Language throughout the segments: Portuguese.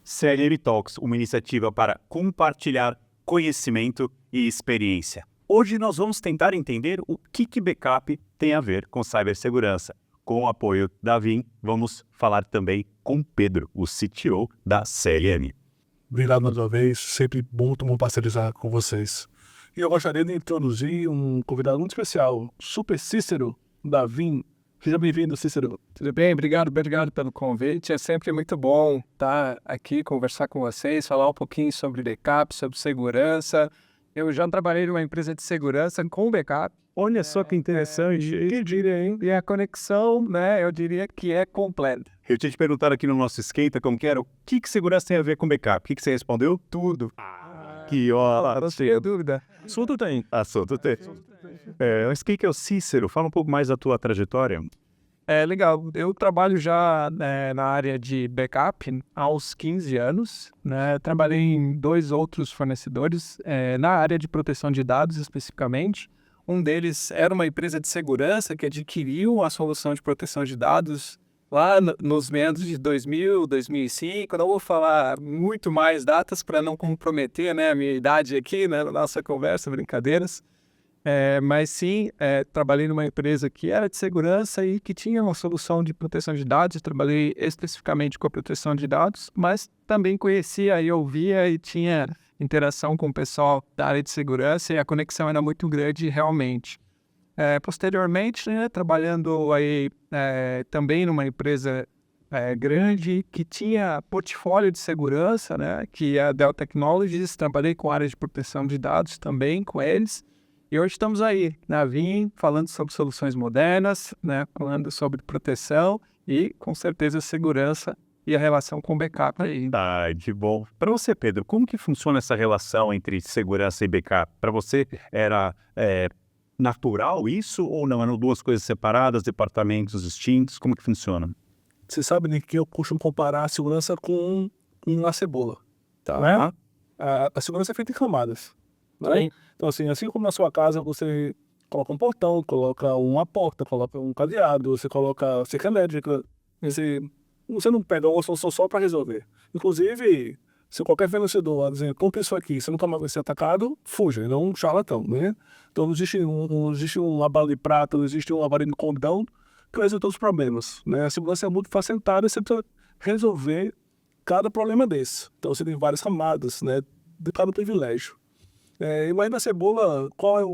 CLM Talks, uma iniciativa para compartilhar conhecimento e experiência. Hoje nós vamos tentar entender o que backup tem a ver com cibersegurança. Com o apoio da Vim, vamos falar também com Pedro, o CTO da CLM. Obrigado mais uma vez, sempre muito bom parcerizar com vocês. E eu gostaria de introduzir um convidado muito especial, Super Cícero, da Vim. Seja bem-vindo, Cícero. Tudo bem? Obrigado pelo convite. É sempre muito bom estar aqui, conversar com vocês, falar um pouquinho sobre backup, sobre segurança. Eu já trabalhei numa empresa de segurança com backup. Olha só que interessante. Que diria, hein? E a conexão, né, eu diria que é completa. Eu tinha te perguntado aqui no nosso esquenta como que era, o que segurança tem a ver com backup? O que você respondeu? Tudo. Que ótimo. Não tenho dúvida. Assunto tem. Assunto tem. Mas quem que é o Cícero? Fala um pouco mais da tua trajetória. Legal. Eu trabalho já na área de backup há uns 15 anos. Né? Trabalhei em 2 outros fornecedores, na área de proteção de dados especificamente. Um deles era uma empresa de segurança que adquiriu a solução de proteção de dados lá nos meados de 2000, 2005. Não vou falar muito mais datas para não comprometer, né, a minha idade aqui, né, na nossa conversa, brincadeiras. Mas sim, trabalhei numa empresa que era de segurança e que tinha uma solução de proteção de dados. Trabalhei especificamente com a proteção de dados, mas também conhecia e ouvia e tinha interação com o pessoal da área de segurança e a conexão era muito grande realmente. Posteriormente, né, trabalhando aí também numa empresa grande que tinha portfólio de segurança, né, que é a Dell Technologies. Trabalhei com a área de proteção de dados também com eles. E hoje estamos aí, na Vim, falando sobre soluções modernas, né, falando sobre proteção e, com certeza, segurança e a relação com backup aí. Que bom. Para você, Pedro, como que funciona essa relação entre segurança e backup? Para você era natural isso ou não? Eram 2 coisas separadas, departamentos distintos? Como que funciona? Você sabe, né, que eu costumo comparar a segurança com uma cebola. Tá. Né? A segurança é feita em camadas. Né? Então, assim como na sua casa você coloca um portão, coloca uma porta, coloca um cadeado, você coloca cerca elétrica, você não pega uma solução só para resolver. Inclusive, se qualquer fornecedor dizer, compre isso aqui, você nunca mais vai ser atacado, fuja, não um charlatão, né? Então não existe uma bala de prata, não existe uma vara de condão que resolve todos os problemas, né? A segurança é muito facetada e você precisa resolver cada problema desse. Então você tem várias camadas, né, de cada privilégio. Imagina a cebola, qual é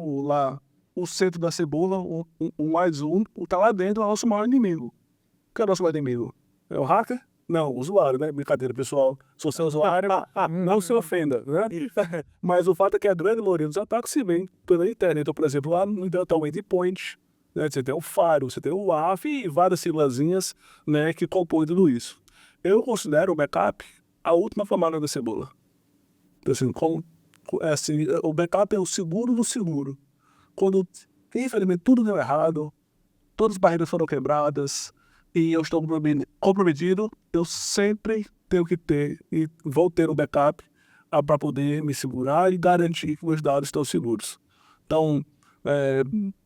o centro da cebola, o mais está lá dentro, é o nosso maior inimigo. O que é o nosso maior inimigo? É o hacker? Não, o usuário, né? Brincadeira, pessoal. Se você é usuário, não se ofenda, né? Mas o fato é que a grande maioria dos ataques se vem pela internet. Então, por exemplo, lá no Delta Endpoint, né? Você tem o Fire, você tem o WAF e várias siglazinhas, né, que compõem tudo isso. Eu considero o backup a última camada da cebola. Então, assim, o backup é o seguro do seguro. Quando, infelizmente, tudo deu errado, todas as barreiras foram quebradas e eu estou comprometido, eu sempre tenho que ter e vou ter um backup para poder me segurar e garantir que meus dados estão seguros. Então,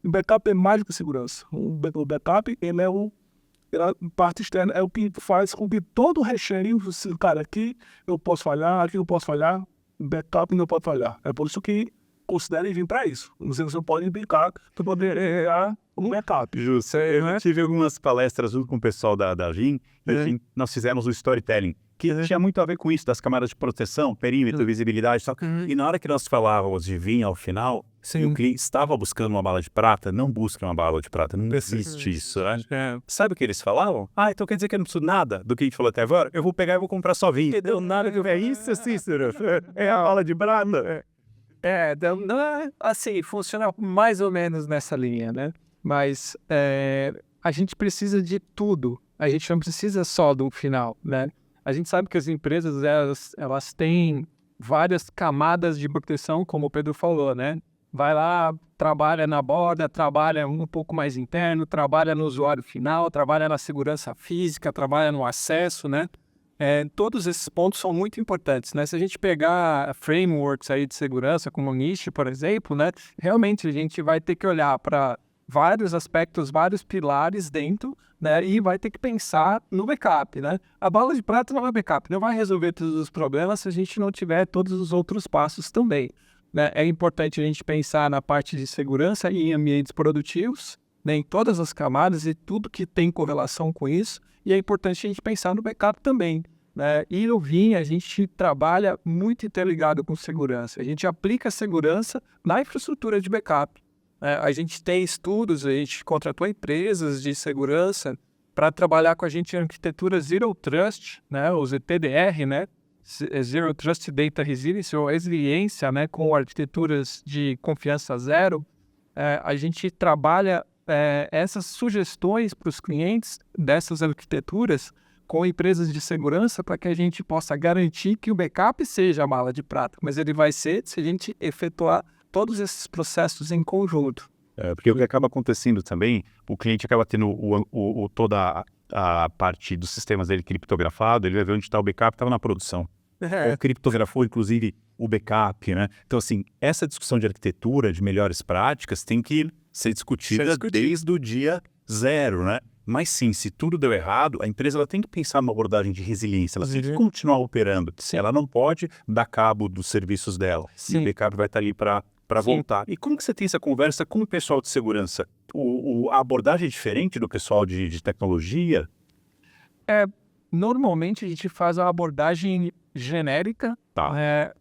o backup é mais do que segurança. O backup, a parte externa é o que faz com que todo o recheio, cara, aqui eu posso falhar, aqui eu posso falhar, backup não pode falhar. É por isso que considerem vir para isso. Você não pode brincar para poder errar um backup. Justo. Eu tive algumas palestras junto com o pessoal da Vim, e nós fizemos o storytelling, que tinha muito a ver com isso, das camadas de proteção, perímetro, visibilidade e tal. E na hora que nós falávamos de Vim ao final, o cliente estava buscando uma bala de prata, não busca uma bala de prata, não existe isso, né? Sabe o que eles falavam? Então quer dizer que eu não preciso nada do que a gente falou até agora? Eu vou pegar e vou comprar só Vim. Não deu nada que é isso, Cícero? É a bala de prata? Assim, funciona mais ou menos nessa linha, né? Mas a gente precisa de tudo. A gente não precisa só do final, né? A gente sabe que as empresas, elas têm várias camadas de proteção, como o Pedro falou, né? Vai lá, trabalha na borda, trabalha um pouco mais interno, trabalha no usuário final, trabalha na segurança física, trabalha no acesso, né? Todos esses pontos são muito importantes, né? Se a gente pegar frameworks aí de segurança, como o NIST, por exemplo, né? Realmente a gente vai ter que olhar para vários aspectos, vários pilares dentro, né? E vai ter que pensar no backup, né? A bala de prata não é backup, não vai resolver todos os problemas se a gente não tiver todos os outros passos também, né? É importante a gente pensar na parte de segurança e em ambientes produtivos, né? Em todas as camadas e tudo que tem correlação com isso. E é importante a gente pensar no backup também, né? E no Vim a gente trabalha muito interligado com segurança. A gente aplica segurança na infraestrutura de backup. A gente tem estudos, a gente contratou empresas de segurança para trabalhar com a gente em arquitetura Zero Trust, né? Ou ZTDR, né? Zero Trust Data Resilience, ou resiliência, né? Com arquiteturas de confiança zero. A gente trabalha essas sugestões para os clientes dessas arquiteturas com empresas de segurança para que a gente possa garantir que o backup seja a bala de prata, mas ele vai ser se a gente efetuar todos esses processos em conjunto. Porque o que acaba acontecendo também, o cliente acaba tendo toda a parte dos sistemas dele criptografado, ele vai ver onde está o backup, estava na produção. Ou criptografou, inclusive, o backup, né? Então, assim, essa discussão de arquitetura, de melhores práticas, tem que ser discutida desde o dia zero, né? Mas sim, se tudo deu errado, a empresa ela tem que pensar numa abordagem de resiliência, ela tem que continuar operando. Sim. Ela não pode dar cabo dos serviços dela. Sim. E o backup vai estar ali para voltar. E como que você tem essa conversa com o pessoal de segurança? A abordagem é diferente do pessoal de tecnologia? Normalmente a gente faz uma abordagem genérica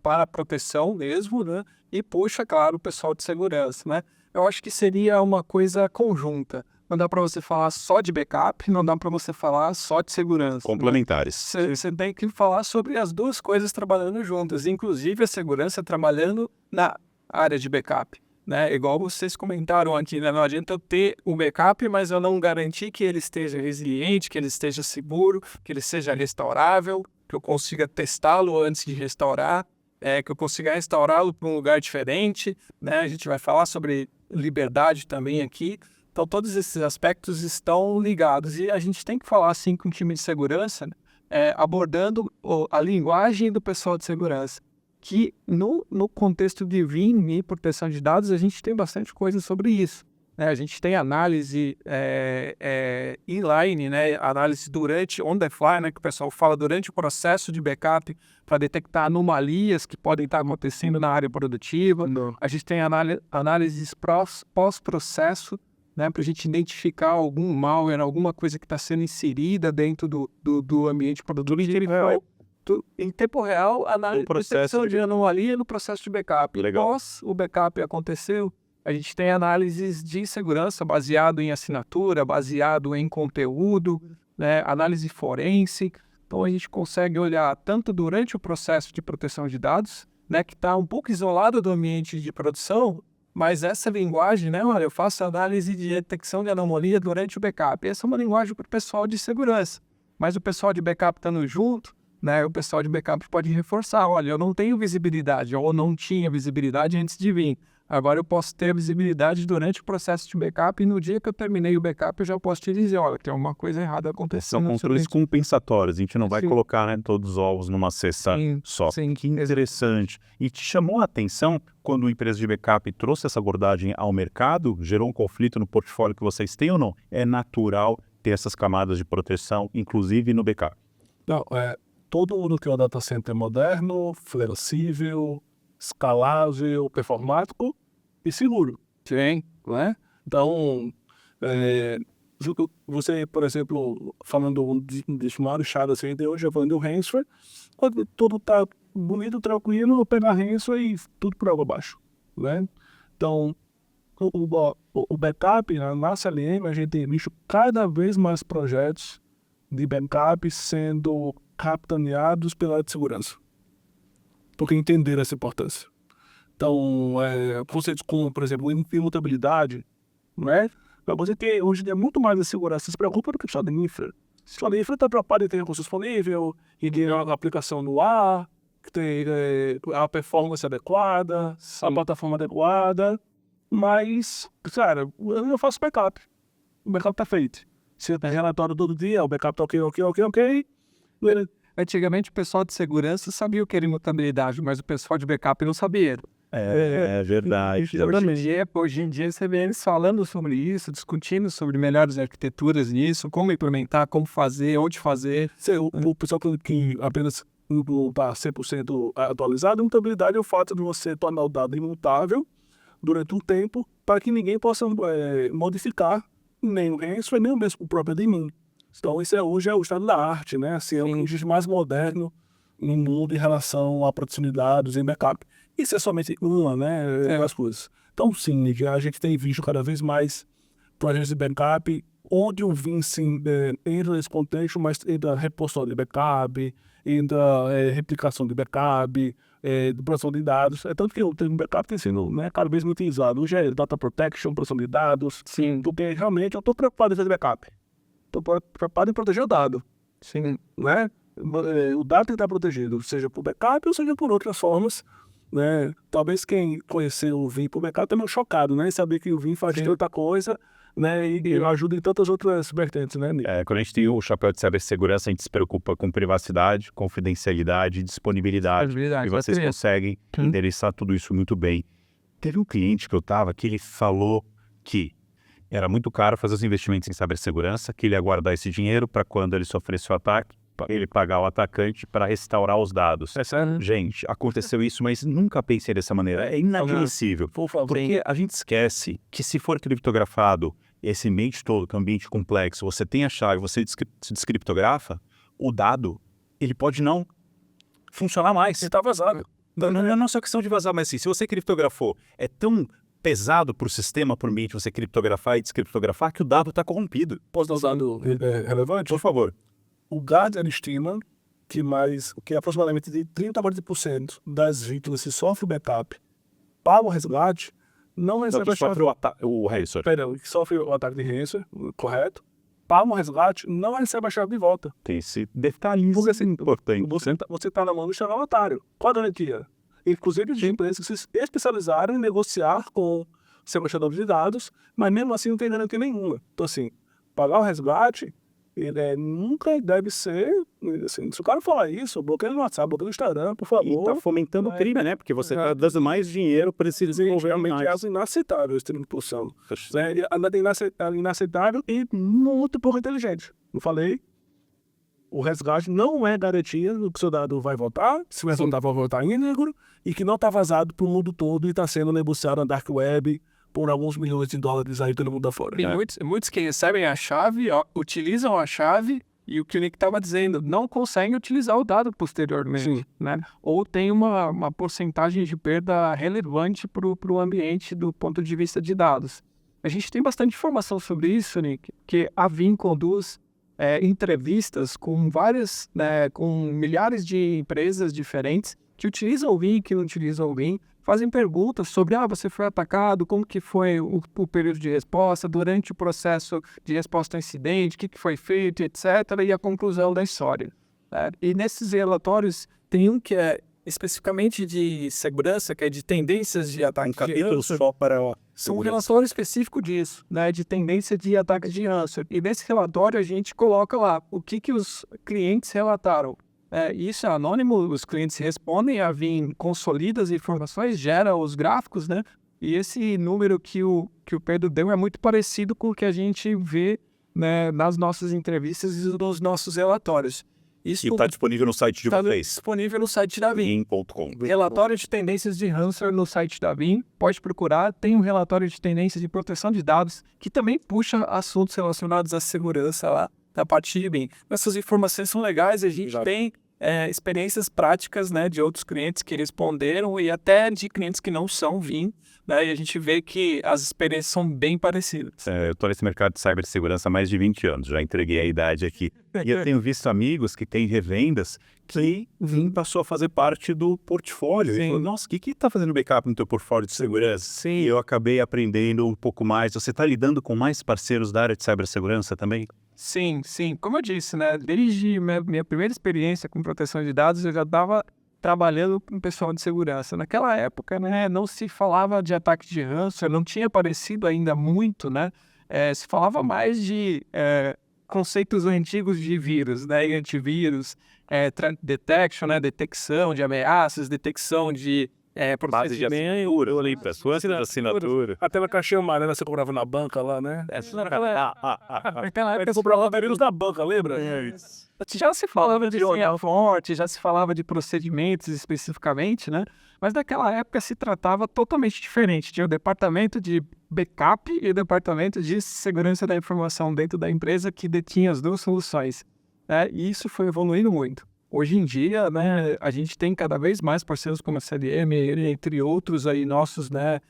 para a proteção mesmo, né? E puxa, claro, o pessoal de segurança, né? Eu acho que seria uma coisa conjunta. Não dá para você falar só de backup, não dá para você falar só de segurança. Complementares. Né? Você tem que falar sobre as duas coisas trabalhando juntas, inclusive a segurança trabalhando na área de backup. Né? Igual vocês comentaram aqui, né? Não adianta eu ter o backup, mas eu não garantir que ele esteja resiliente, que ele esteja seguro, que ele seja restaurável, que eu consiga testá-lo antes de restaurar, que eu consiga restaurá-lo para um lugar diferente. Né? A gente vai falar sobre liberdade também aqui. Então, todos esses aspectos estão ligados. E a gente tem que falar, assim, com o time de segurança, abordando a linguagem do pessoal de segurança. Que no contexto de VIM e proteção de dados, a gente tem bastante coisa sobre isso. Né? A gente tem análise inline, né? Análise durante, on the fly, né? Que o pessoal fala durante o processo de backup para detectar anomalias que podem estar acontecendo na área produtiva. A gente tem análises pós-processo, né, para a gente identificar algum malware, alguma coisa que está sendo inserida dentro do ambiente produtivo. Em tempo real, análise de anomalia no processo de backup. Legal. Após o backup aconteceu, a gente tem análises de segurança baseado em assinatura, baseado em conteúdo, né, análise forense. Então, a gente consegue olhar tanto durante o processo de proteção de dados, né, que está um pouco isolado do ambiente de produção, mas essa linguagem, né, olha, eu faço análise de detecção de anomalia durante o backup. Essa é uma linguagem para o pessoal de segurança. Mas o pessoal de backup estando junto, né, o pessoal de backup pode reforçar, olha, eu não tenho visibilidade, ou não tinha visibilidade antes de vir. Agora eu posso ter visibilidade durante o processo de backup e no dia que eu terminei o backup eu já posso te dizer, olha, tem uma coisa errada acontecendo. São controles compensatórios, a gente não vai colocar, né, todos os ovos numa cesta só. Sim. Que interessante. E te chamou a atenção quando a empresa de backup trouxe essa abordagem ao mercado? Gerou um conflito no portfólio que vocês têm ou não? É natural ter essas camadas de proteção, inclusive no backup? Não, todo mundo que é um data center moderno, flexível, escalável, performático e seguro. Sim, né? Então, você, por exemplo, falando de chamado chave assim, de hoje, eu falando do Hansford, quando tudo tá bonito, tranquilo, eu pego a Hansford e tudo por água abaixo, né? Então, o backup, na CLM, a gente tem visto cada vez mais projetos de backup sendo capitaneados pela área de segurança, porque entenderam essa importância. Então, conceitos como, por exemplo, imutabilidade, não é? Para você ter, hoje em dia, muito mais a segurança, se preocupa do que só da infra. Só da infra está preocupado em ter recurso disponível, em ter uma aplicação no ar, que tem a performance adequada, a plataforma adequada, mas, cara, eu faço backup. O backup está feito. Você tem relatório todo dia, o backup está ok. Antigamente o pessoal de segurança sabia o que era imutabilidade, mas o pessoal de backup não sabia. É verdade. Hoje em dia você vê eles falando sobre isso, discutindo sobre melhores arquiteturas nisso, como implementar, como fazer, onde fazer. O pessoal que apenas está 100% atualizado, a mutabilidade é o fato de você tornar o dado imutável durante um tempo para que ninguém possa modificar nem o ransomware, nem mesmo o próprio admin. Então, isso hoje é o estado da arte, né? Assim, é o que existe mais moderno no mundo em relação à proteção de dados em backup. Isso é somente uma, né? As coisas. Então, sim, Nick, a gente tem visto cada vez mais projetos de backup onde o Vim, sim, entra nesse contexto, mas entra reposição de backup, entra replicação de backup, de proteção de dados. É tanto que o termo backup tem sido, né, cada vez muito utilizado. Hoje é data protection, proteção de dados. Sim. Porque realmente eu estou preocupado em fazer backup. Estou preocupado em proteger o dado. Sim. Né? O dado tem que estar protegido, seja por backup ou seja por outras formas. Né? Talvez quem conheceu o Vim por backup está meio chocado, né? Saber que o Vim faz tanta coisa, né? E ajuda em tantas outras vertentes, né, Nick? Quando a gente tem o chapéu de cibersegurança, a gente se preocupa com privacidade, confidencialidade, disponibilidade. E vocês conseguem endereçar tudo isso muito bem. Teve um cliente que eu estava que ele falou que era muito caro fazer os investimentos em cibersegurança, que ele ia guardar esse dinheiro para quando ele sofresse o ataque, ele pagar o atacante para restaurar os dados. É sério? Gente, aconteceu isso, mas nunca pensei dessa maneira. É inadmissível. Por favor. Porque a gente esquece que se for criptografado, esse ambiente todo, que é um ambiente complexo, você tem a chave, você se descriptografa, o dado, ele pode não funcionar mais. Ele está vazado. Não é só questão de vazar, mas assim, se você criptografou, é tão pesado para o sistema, por ambiente, você criptografar e descriptografar, que o dado está corrompido. Posso dar um dado relevante? Por favor. O Gartner estima que aproximadamente de 30% a 40% das vítimas que sofrem backup para o resgate não recebem a chave. O ransomware. Perdão, que sofre o ataque de ransomware, correto? Para o resgate, não recebe a chave de volta. Tem esse detalhe importante. Você está na mão do estelionatário. Qual a garantia? Inclusive, de empresas que se especializaram em negociar com o sequestrador de dados, mas mesmo assim não tem garantia nenhuma. Então, assim, pagar o resgate nunca deve ser, assim, se o cara falar isso, bloqueia no WhatsApp, bloqueia no Instagram, por favor. E tá fomentando o crime, né? Porque você tá dando mais dinheiro para esse desenvolvimento. É inaceitável esse tipo de posição. É inaceitável e muito pouco inteligente. Não falei? O resgate não é garantia do que o seu dado vai voltar, se o resultado vai voltar íntegro, e que não está vazado para o mundo todo e está sendo negociado na Dark Web por alguns milhões de dólares aí pelo mundo afora. E muitos que recebem a chave, utilizam a chave e o que o Nick estava dizendo, não conseguem utilizar o dado posteriormente. Sim. Né? Ou tem uma porcentagem de perda relevante para o ambiente do ponto de vista de dados. A gente tem bastante informação sobre isso, Nick, que a Vim conduz entrevistas com com milhares de empresas diferentes que utilizam o Vim, que não utilizam o Vim, fazem perguntas sobre, você foi atacado, como que foi o período de resposta, durante o processo de resposta ao incidente, o que foi feito, etc., e a conclusão da história. Né? E nesses relatórios tem um que é especificamente de segurança, que é de tendências de ataque de ransomware. Só para São um relatório específico disso, né, de tendência de ataque de ransomware. E nesse relatório a gente coloca lá o que os clientes relataram. Isso é anônimo, os clientes respondem, a Vim consolida as informações, gera os gráficos, né? E esse número que o Pedro deu é muito parecido com o que a gente vê, né, nas nossas entrevistas e nos nossos relatórios. Isso está disponível no site de vocês. Está disponível no site da Vim. Vim.com. Relatório de tendências de ransomware no site da Vim. Pode procurar. Tem um relatório de tendências de proteção de dados que também puxa assuntos relacionados à segurança lá da parte de Vim. Essas informações são legais. A gente tem experiências práticas, né, de outros clientes que responderam e até de clientes que não são Vim. Né, e a gente vê que as experiências são bem parecidas. Eu estou nesse mercado de cibersegurança há mais de 20 anos, já entreguei a idade aqui. E eu tenho visto amigos que têm revendas que Vim passou a fazer parte do portfólio. E falou, nossa, o que está fazendo backup no teu portfólio de segurança? Sim. E eu acabei aprendendo um pouco mais. Você está lidando com mais parceiros da área de cibersegurança também? Sim. Como eu disse, né, desde minha primeira experiência com proteção de dados, eu já estava trabalhando com pessoal de segurança. Naquela época, né, não se falava de ataque de ransomware, não tinha aparecido ainda muito, né? Se falava mais de conceitos antigos de vírus, né? E antivírus, detection, né? Detecção de ameaças, detecção de base de assinatura, eu lembro, sua assinatura. Até na caixinha amarela você comprava na banca lá, né? Naquela época Eu comprava vírus na banca, lembra? já se falava de linha forte, já se falava de procedimentos especificamente, né? Mas naquela época se tratava totalmente diferente. Tinha o departamento de backup e o departamento de segurança da informação dentro da empresa que detinha as duas soluções, né? E isso foi evoluindo muito. Hoje em dia, né, a gente tem cada vez mais parceiros como a CLM, entre outros aí nossos, né,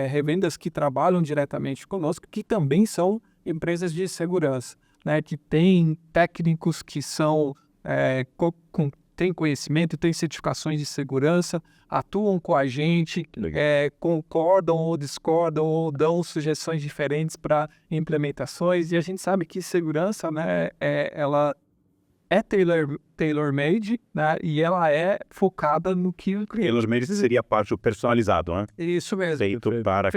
revendas que trabalham diretamente conosco, que também são empresas de segurança, né, que têm técnicos que são, têm conhecimento, têm certificações de segurança, atuam com a gente, concordam ou discordam ou dão sugestões diferentes para implementações, e a gente sabe que segurança, né, ela é tailor-made, né, e ela é focada no que o cliente Tailor-made seria a parte do personalizado, né? Isso mesmo. Feito para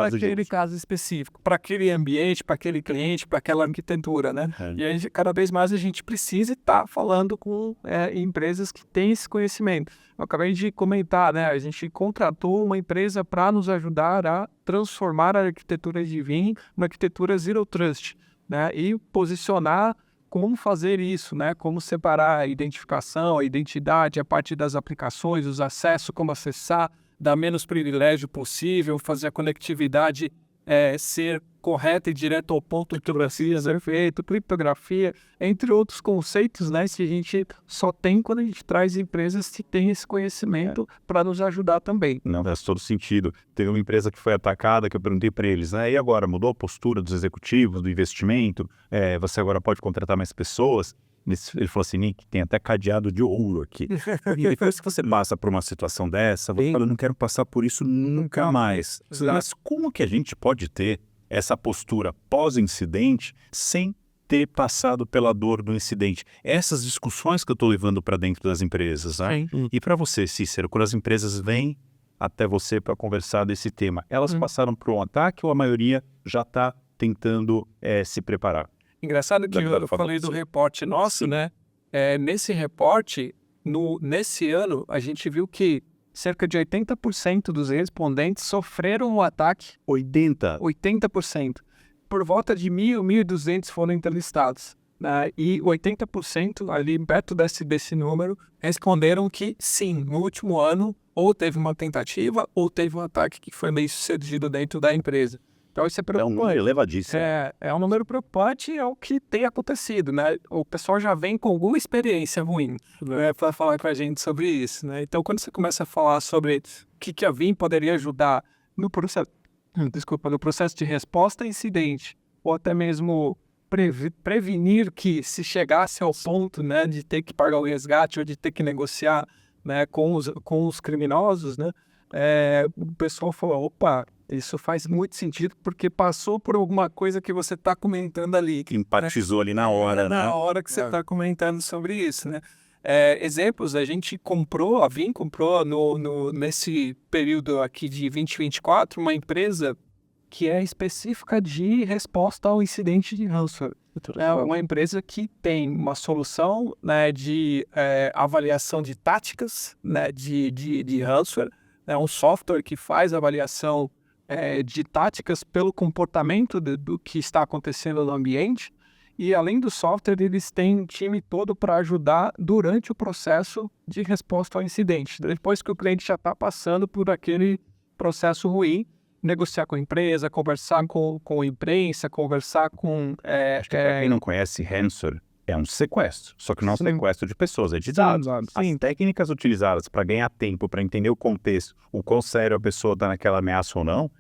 aquele caso específico, para aquele ambiente, para aquele cliente, para aquela arquitetura, né? E aí, cada vez mais a gente precisa estar falando com empresas que têm esse conhecimento. Eu acabei de comentar, né? A gente contratou uma empresa para nos ajudar a transformar a arquitetura de Veeam numa arquitetura Zero Trust, né? E posicionar como fazer isso, né? Como separar a identificação, a identidade, a parte das aplicações, os acessos, como acessar, dar menos privilégio possível, fazer a conectividade ser correta e direto ao ponto, criptografia ser feito, criptografia, entre outros conceitos, né? Que a gente só tem quando a gente traz empresas que têm esse conhecimento para nos ajudar também. Não, faz todo sentido. Teve uma empresa que foi atacada, que eu perguntei para eles, né? E agora, mudou a postura dos executivos, do investimento? Você agora pode contratar mais pessoas? Ele falou assim, Nick, tem até cadeado de ouro aqui. E depois que você passa por uma situação dessa, você fala, eu não quero passar por isso nunca mais. Mas como que a gente pode ter essa postura pós-incidente sem ter passado pela dor do incidente? Essas discussões que eu estou levando para dentro das empresas, né? E para você, Cícero, quando as empresas vêm até você para conversar desse tema, elas passaram por um ataque ou a maioria já está tentando se preparar? Engraçado que eu falei do reporte nosso, né? Nesse reporte, nesse ano, a gente viu que cerca de 80% dos respondentes sofreram um ataque. 80%. Por volta de 1.200 foram entrevistados, né? E 80% ali perto desse número responderam que sim, no último ano ou teve uma tentativa ou teve um ataque que foi bem sucedido dentro da empresa. Então isso é preocupante. É um número elevadíssimo. É um número preocupante, é o que tem acontecido, né? O pessoal já vem com alguma experiência ruim, né, para falar com a gente sobre isso, né? Então quando você começa a falar sobre o que a Veeam poderia ajudar no processo de resposta a incidente, ou até mesmo prevenir que se chegasse ao ponto, né, de ter que pagar o resgate ou de ter que negociar, né, com os criminosos, né? O pessoal falou, opa, isso faz muito sentido porque passou por alguma coisa que você está comentando ali. Que empatizou ali na hora, né? Na hora que você está comentando sobre isso, né? Exemplos, a Veeam comprou nesse período aqui de 2024 uma empresa que é específica de resposta ao incidente de ransomware. É uma empresa que tem uma solução, né, de avaliação de táticas, né, de ransomware. É um software que faz avaliação de táticas pelo comportamento do que está acontecendo no ambiente. E além do software, eles têm um time todo para ajudar durante o processo de resposta ao incidente. Depois que o cliente já está passando por aquele processo ruim, negociar com a empresa, conversar com a imprensa, conversar com... Acho que para quem não conhece, ransomware é um sequestro, só que não é um sequestro de pessoas, é de dados. As técnicas utilizadas para ganhar tempo, para entender o contexto, o quão sério a pessoa está naquela ameaça ou não,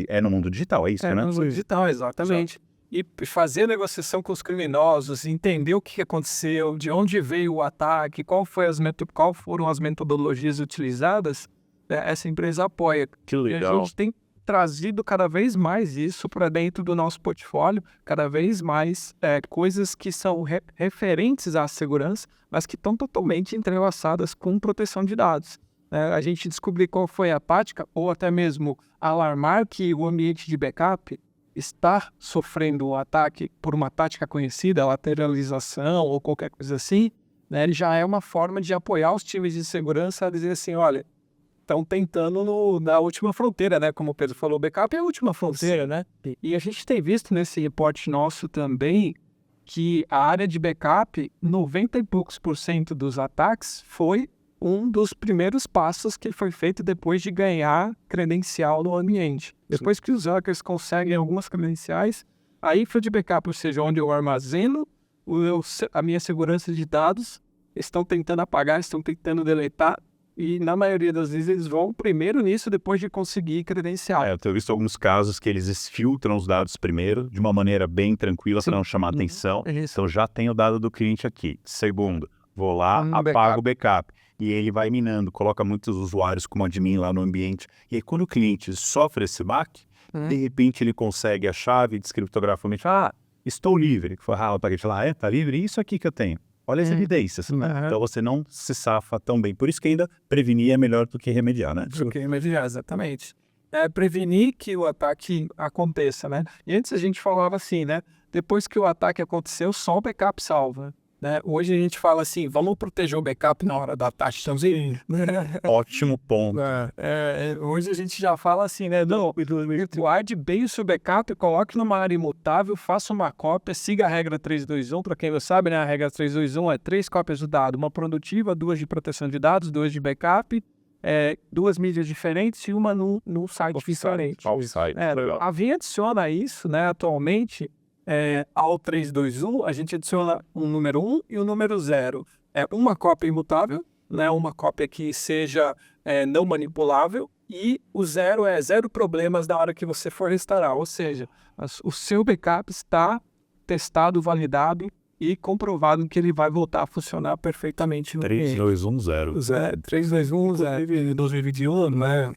é no mundo digital, é isso, né? No mundo digital, exatamente. E fazer a negociação com os criminosos, entender o que aconteceu, de onde veio o ataque, qual foram as metodologias utilizadas, essa empresa apoia. Que legal. E a gente tem trazido cada vez mais isso para dentro do nosso portfólio, cada vez mais coisas que são referentes à segurança, mas que estão totalmente entrelaçadas com proteção de dados. A gente descobrir qual foi a tática, ou até mesmo alarmar que o ambiente de backup está sofrendo um ataque por uma tática conhecida, lateralização ou qualquer coisa assim, né, ele já é uma forma de apoiar os times de segurança a dizer assim, olha, estão tentando na última fronteira, né? Como o Pedro falou, o backup é a última fronteira, né? E a gente tem visto nesse reporte nosso também que a área de backup, 90 e poucos % dos ataques foi um dos primeiros passos que foi feito depois de ganhar credencial no ambiente. Depois que os hackers conseguem algumas credenciais, a infra de backup, ou seja, onde eu armazeno a minha segurança de dados, estão tentando apagar, estão tentando deletar, e na maioria das vezes eles vão primeiro nisso depois de conseguir credencial. Eu tenho visto alguns casos que eles filtram os dados primeiro, de uma maneira bem tranquila, para não chamar atenção. Então já tenho o dado do cliente aqui. Segundo, vou lá, apago o backup. E ele vai minando, coloca muitos usuários como admin lá no ambiente. E aí quando o cliente sofre esse back, de repente ele consegue a chave, descriptografa, estou livre. O paquete fala, tá livre? Isso aqui que eu tenho. Olha as evidências. Então você não se safa tão bem. Por isso que ainda prevenir é melhor do que remediar, né? Do que remediar, exatamente. É prevenir que o ataque aconteça, né? E antes a gente falava assim, né? Depois que o ataque aconteceu, só o backup salva. Né? Hoje a gente fala assim, vamos proteger o backup na hora do ataque. Ótimo ponto. Hoje a gente já fala assim, né? Não, guarde bem o seu backup, coloque numa área imutável, faça uma cópia, siga a regra 321. Para quem não sabe, né? A regra 321 é 3 cópias do dado, uma produtiva, 2 de proteção de dados, 2 de backup, 2 mídias diferentes e uma num site diferente. A Vim adiciona isso, né? Atualmente, ao 321, a gente adiciona um número 1 e o número 0. É uma cópia imutável, né? Uma cópia que seja não manipulável, e o 0 é 0 problemas na hora que você for restaurar. Ou seja, o seu backup está testado, validado e comprovado que ele vai voltar a funcionar perfeitamente no 3210. 321, em 2021, né?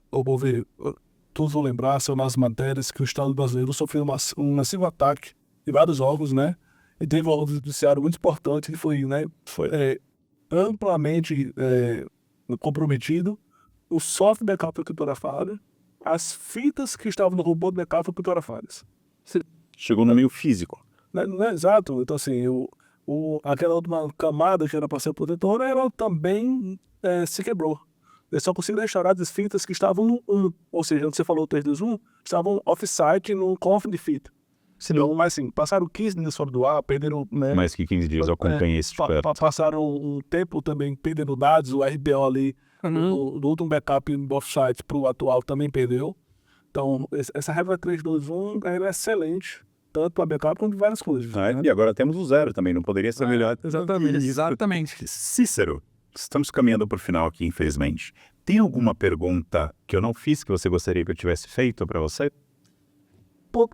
Todos vão lembrar, são nas matérias que o Estado brasileiro sofreu um massivo ataque de vários órgãos, né? E teve um órgão judiciário muito importante que foi amplamente comprometido. O software backup foi criptografado, as fitas que estavam no robô de backup foram criptografadas. Chegou no meio físico. Exato. Então, assim, aquela última camada que era para ser protetora, ela também se quebrou. Eles só conseguiram restaurar as fitas que estavam no 1. Ou seja, onde você falou 321, estavam off-site no conf de fita. Senão, mas assim, passaram 15 dias fora do ar, perderam... Né, mais que 15 dias eu acompanhei esse de perto. Passaram um tempo também perdendo dados, o RPO ali, do último backup off-site para o atual também perdeu. Então, essa regra 321 é excelente, tanto para backup quanto várias coisas. E agora temos o 0 também, não poderia ser melhor. Exatamente. Cícero, estamos caminhando para o final aqui, infelizmente. Tem alguma pergunta que eu não fiz que você gostaria que eu tivesse feito para você?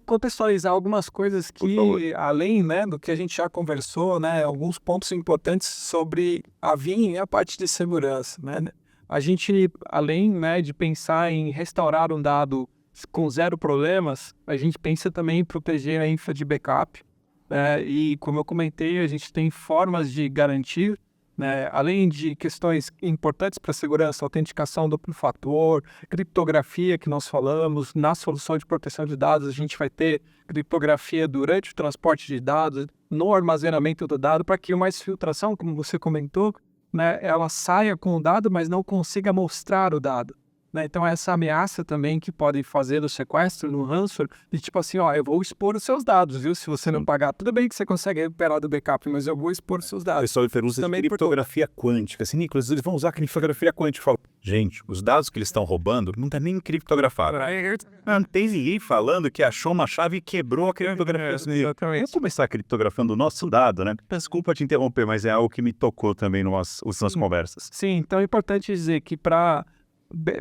Contextualizar algumas coisas que, além, né, do que a gente já conversou, né, alguns pontos importantes sobre a Vim e a parte de segurança, né? A gente, além, né, de pensar em restaurar um dado com 0 problemas, a gente pensa também em proteger a infra de backup, né? E como eu comentei, a gente tem formas de garantir, né, além de questões importantes para a segurança, autenticação duplo fator, criptografia que nós falamos, na solução de proteção de dados a gente vai ter criptografia durante o transporte de dados, no armazenamento do dado, para que uma filtração, como você comentou, né, ela saia com o dado, mas não consiga mostrar o dado. Né? Então essa ameaça também que pode fazer do sequestro, no ransomware, de tipo assim, eu vou expor os seus dados, viu? Se você não pagar, tudo bem que você consegue recuperar do backup, mas eu vou expor os seus dados. O pessoal pergunta de criptografia quântica. Assim, Nicolas, eles vão usar criptografia quântica. Eu falo, gente, os dados que eles estão roubando não está nem criptografado. Não tem ninguém falando que achou uma chave e quebrou a criptografia. Vamos começar criptografando o nosso dado, né? Desculpa te interromper, mas é algo que me tocou também nas conversas. Sim, então é importante dizer que para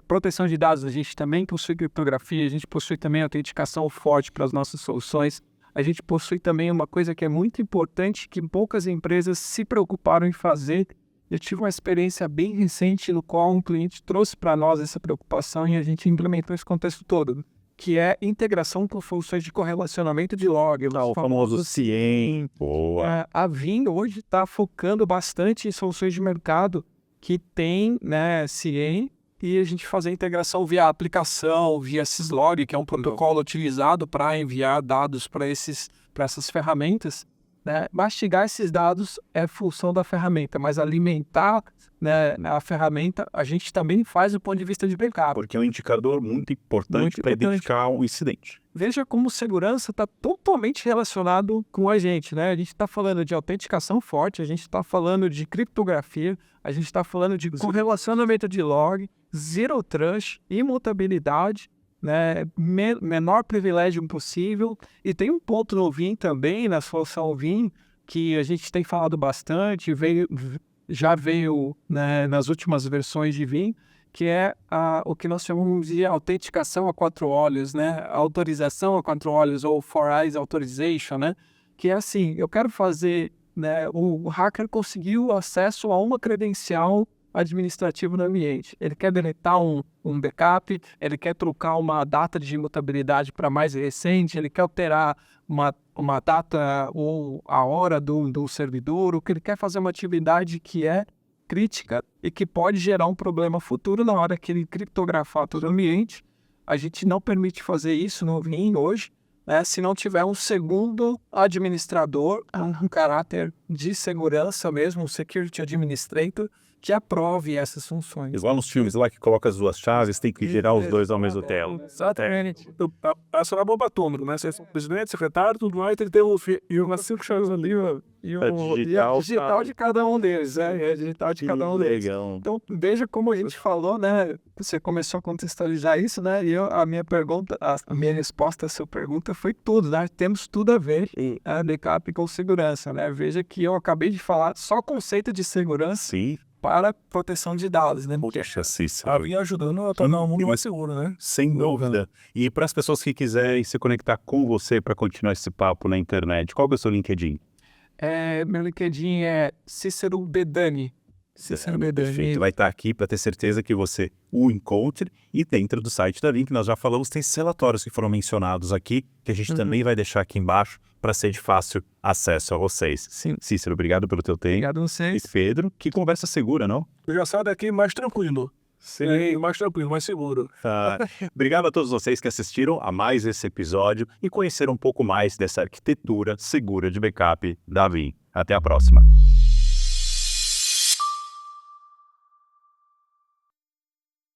proteção de dados, a gente também possui criptografia, a gente possui também autenticação forte para as nossas soluções. A gente possui também uma coisa que é muito importante, que poucas empresas se preocuparam em fazer. Eu tive uma experiência bem recente no qual um cliente trouxe para nós essa preocupação e a gente implementou esse contexto todo, que é integração com funções de correlacionamento de log. O famoso CIEM. Boa. A Vim hoje está focando bastante em soluções de mercado que tem, né, CIEM, e a gente fazer a integração via aplicação, via Syslog, que é um protocolo utilizado para enviar dados para essas ferramentas. né? Mastigar esses dados é função da ferramenta, mas alimentar, né, a ferramenta a gente também faz do ponto de vista de backup. Porque é um indicador muito importante Muito para importante. identificar um incidente. Veja como segurança está totalmente relacionado com a gente, né? A gente está falando de autenticação forte, a gente está falando de criptografia, a gente está falando de correlacionamento de log, zero trust, imutabilidade, né? Menor privilégio possível. E tem um ponto no Vim também, na solução Vim, que a gente tem falado bastante, já veio, né, nas últimas versões de Vim, que é o que nós chamamos de autenticação a 4 olhos, né? Autorização a 4 olhos, ou 4 Eyes Authorization, né? Que é assim, eu quero fazer, né? O hacker conseguiu acesso a uma credencial administrativa no ambiente. Ele quer deletar um backup, ele quer trocar uma data de imutabilidade para mais recente, ele quer alterar uma data ou a hora do servidor, o que ele quer fazer uma atividade que é crítica e que pode gerar um problema futuro na hora que ele criptografar todo o ambiente. A gente não permite fazer isso no Vim hoje, né, se não tiver um segundo administrador, um caráter de segurança mesmo, um security administrator, que aprove essas funções. Igual nos filmes lá que coloca as duas chaves, tem que girar os dois ao mesmo tempo. Exatamente. Então, passa na bomba atômica, né? Você é presidente, secretário, tudo mais, tem que ter umas 5 chaves ali, ó. E digital, a digital de cada um deles, né? É a digital de cada um deles. Legal. Então, veja como a gente falou, né? Você começou a contextualizar isso, né? E a minha pergunta, a minha resposta à sua pergunta foi tudo, né? Temos tudo a ver backup com segurança, né? Veja que eu acabei de falar só conceito de segurança Sim. para proteção de dados, né? Poxa, Cícero. E ajudando a tornar o mundo mais seguro, né? Sem dúvida. E para as pessoas que quiserem se conectar com você para continuar esse papo na internet, qual é o seu LinkedIn? Meu LinkedIn é Cícero Bedani. Cícero Bedani. Perfeito. Vai estar aqui para ter certeza que você o encontre. E dentro do site da Vim, que nós já falamos, tem relatórios que foram mencionados aqui, que a gente também vai deixar aqui embaixo para ser de fácil acesso a vocês. Sim. Cícero, obrigado pelo teu tempo. Obrigado a E vocês. Pedro, que conversa segura, não? Eu já saio daqui mais tranquilo. Sim, mais tranquilo, mais seguro. Obrigado a todos vocês que assistiram a mais esse episódio e conheceram um pouco mais dessa arquitetura segura de backup da Vim. Até a próxima.